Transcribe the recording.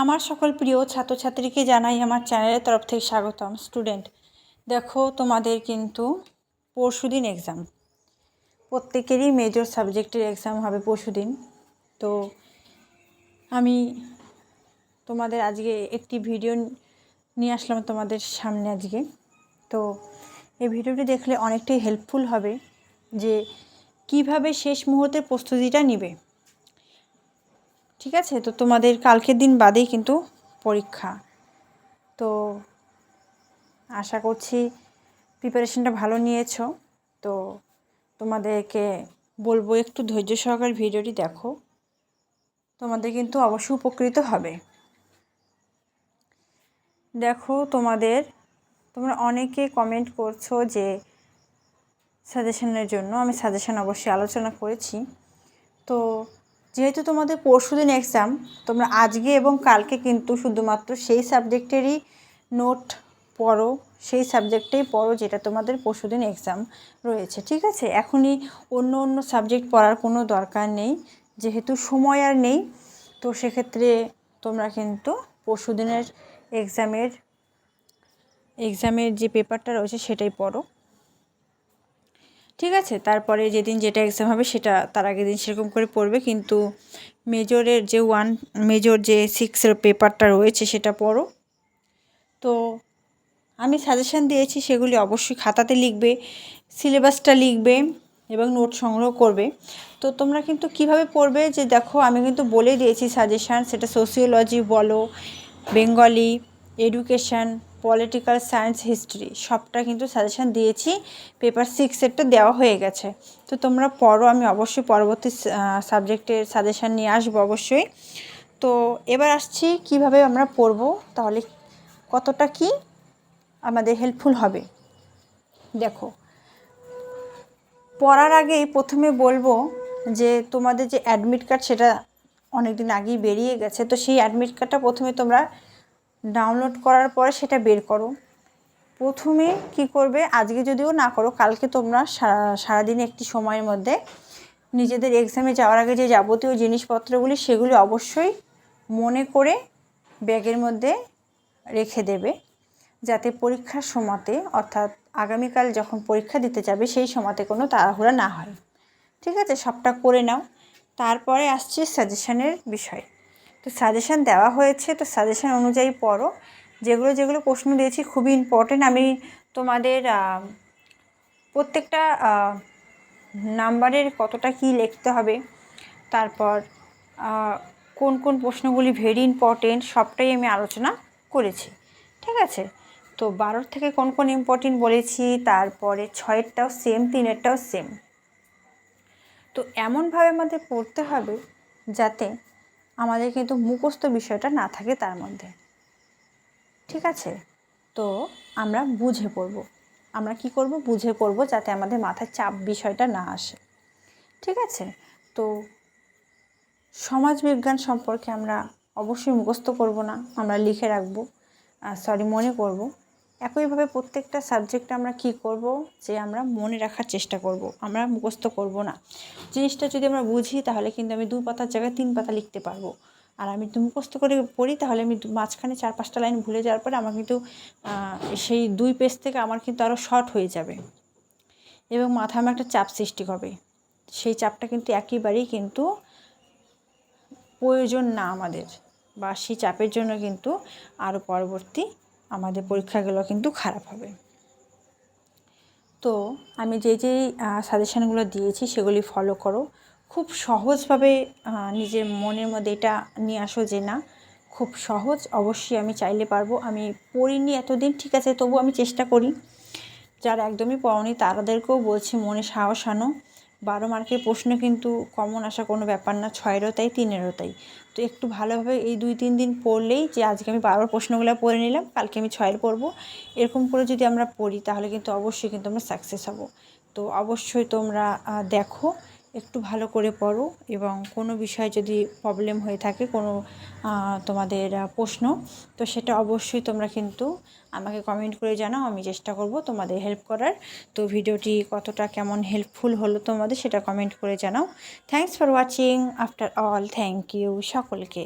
আমার সকল প্রিয় ছাত্রছাত্রীকে জানাই আমার চ্যানেলের তরফ থেকে স্বাগতম। স্টুডেন্ট, দেখো তোমাদের কিন্তু পরশুদিন এক্সাম, প্রত্যেকেরই মেজর সাবজেক্টের এক্সাম হবে পরশুদিন। তো আমি তোমাদের আজকে একটি ভিডিও নিয়ে আসলাম তোমাদের সামনে আজকে। তো এই ভিডিওটি দেখলে অনেকটাই হেল্পফুল হবে যে কিভাবে শেষ মুহূর্তে প্রস্তুতিটা নিবে। ঠিক আছে, তো তোমাদের কালকের দিন বাদেই কিন্তু পরীক্ষা। তো আশা করছি প্রিপারেশনটা ভালো নিয়েছো। তো তোমাদেরকে বলবো একটু ধৈর্য সহকারে ভিডিওটি দেখো, তোমাদের কিন্তু অবশ্যই উপকৃত হবে। দেখো তোমরা অনেকে কমেন্ট করছো যে সাজেশনের জন্য। আমি সাজেশন অবশ্যই আলোচনা করেছি। তো যেহেতু তোমাদের পরশুদিন এক্সাম, তোমরা আজকে এবং কালকে কিন্তু শুধুমাত্র সেই সাবজেক্টেরই নোট পড়ো, সেই সাবজেক্টেই পড়ো যেটা তোমাদের পরশুদিন এক্সাম রয়েছে। ঠিক আছে, এখনই অন্য সাবজেক্ট পড়ার কোনো দরকার নেই, যেহেতু সময় আর নেই। তো সেক্ষেত্রে তোমরা কিন্তু পরশুদিনের এক্সামের যে পেপারটা রয়েছে সেটাই পড়ো। ঠিক আছে, তারপরে যেদিন যেটা এক্সাম হবে সেটা তার আগের দিন সেরকম করে পড়বে, কিন্তু মেজর যে 6 পেপারটা রয়েছে সেটা পড়ো। তো আমি সাজেশান দিয়েছি, সেগুলি অবশ্যই খাতাতে লিখবে, সিলেবাসটা লিখবে এবং নোট সংগ্রহ করবে। তো তোমরা কিন্তু কিভাবে পড়বে যে দেখো, আমি কিন্তু বলে দিয়েছি সাজেশান, সেটা সোশিওলজি বলো, Bengali, education, political science, history, সবটা কিন্তু সাজেশান দিয়েছি। পেপার 6 দেওয়া হয়ে গেছে। তো তোমরা পড়ো, আমি অবশ্যই পরবর্তী সাবজেক্টের সাজেশান নিয়ে আসবো অবশ্যই। তো এবার আসছি কিভাবে আমরা পড়বো, তাহলে কতটা কি আমাদের হেল্পফুল হবে। দেখো, পড়ার আগেই প্রথমে বলবো যে তোমাদের যে অ্যাডমিট কার্ড সেটা অনেক দিন আগেই বেরিয়ে গেছে। তো সেই অ্যাডমিট কার্ডটা প্রথমে তোমরা ডাউনলোড করার পরে সেটা বের করো। প্রথমে কি করবে, আজকে যদিও না করো, কালকে তোমরা সারাদিনে একটি সময়ের মধ্যে নিজেদের এক্সামে যাওয়ার আগে যে যাবতীয় জিনিসপত্রগুলি সেগুলি অবশ্যই মনে করে ব্যাগের মধ্যে রেখে দেবে, যাতে পরীক্ষার সময়তে, অর্থাৎ আগামীকাল যখন পরীক্ষা দিতে যাবে সেই সময়তে কোনো তাড়াহুড়া না হয়। ঠিক আছে, সবটা করে নাও। তারপরে আসছে সাজেশানের বিষয়। তো সাজেশান দেওয়া হয়েছে, তো সাজেশান অনুযায়ী পড়ো। যেগুলো প্রশ্ন দিয়েছি খুবই ইম্পর্টেন্ট। আমি তোমাদের প্রত্যেকটা নাম্বারের কতটা কি লিখতে হবে, তারপর কোন প্রশ্নগুলি ভেরি ইম্পর্টেন্ট, সবটাই আমি আলোচনা করেছি। ঠিক আছে, তো 12 থেকে কোন ইম্পর্টেন্ট বলেছি, তারপরে 6-এরটাও সেম, 3-এরটাও সেম। তো এমনভাবে আমাদের পড়তে হবে যাতে আমাদের কিন্তু মুখস্থ বিষয়টা না থাকে তার মধ্যে। ঠিক আছে, তো আমরা বুঝে পড়ব। আমরা কি করব, বুঝে পড়ব, যাতে আমাদের মাথায় চাপ বিষয়টা না আসে। ঠিক আছে, তো সমাজবিজ্ঞান সম্পর্কে আমরা অবশ্যই মুখস্থ করব না, আমরা লিখে রাখবো, মনে করব। একইভাবে প্রত্যেকটা সাবজেক্টে আমরা কি করব, যে আমরা মনে রাখার চেষ্টা করব, আমরা মুখস্থ করব না। জিনিসটা যদি আমরা বুঝি তাহলে কিন্তু আমি 2 পাতার জায়গায় 3 পাতা লিখতে পারবো। আর আমি যদি মুখস্থ করে পড়ি তাহলে আমি মাঝখানে 4-5টা লাইন ভুলে যাওয়ার পরে আমার কিন্তু সেই 2 পেজ থেকে আমার কিন্তু আরও শর্ট হয়ে যাবে এবং মাথায় আমার একটা চাপ সৃষ্টি হবে। সেই চাপটা কিন্তু একেবারেই কিন্তু প্রয়োজন না আমাদের, বা সেই চাপের জন্য কিন্তু আরও পরবর্তী আমাদের পরীক্ষাগুলো কিন্তু খারাপ হবে। তো আমি যেই সাজেশানগুলো দিয়েছি সেগুলি ফলো করো। খুব সহজভাবে নিজের মনের মধ্যে এটা নিয়ে আসো যে না, খুব সহজ, অবশ্যই আমি চাইলে পারবো। আমি পড়িনি এতদিন, ঠিক আছে, তবু আমি চেষ্টা করি। যারা একদমই পড়নি তাদেরকেও বলছি মনে সাহস আনো। 12 মার্কের প্রশ্ন কিন্তু কমন আসা কোনো ব্যাপার না, 6-এরও তাই, 3-এরও তাই। তো একটু ভালোভাবে এই 2-3 দিন পড়লেই, যে আজকে আমি 12 প্রশ্নগুলো পড়ে নিলাম, কালকে আমি 6-এর পড়বো, এরকম করে যদি আমরা পড়ি তাহলে কিন্তু অবশ্যই কিন্তু আমরা সাকসেস হব। তো অবশ্যই তোমরা দেখো, একটু ভালো করে পড়ো, এবং কোনো বিষয়ে যদি প্রবলেম হয়ে থাকে, কোনো তোমাদের প্রশ্ন, তো সেটা অবশ্যই তোমরা কিন্তু আমাকে কমেন্ট করে জানাও, আমি চেষ্টা করব তোমাদের হেল্প করার। তো ভিডিওটি কতটা কেমন হেল্পফুল হলো তোমাদের সেটা কমেন্ট করে জানাও। Thanks for watching. After all, thank you সকলকে।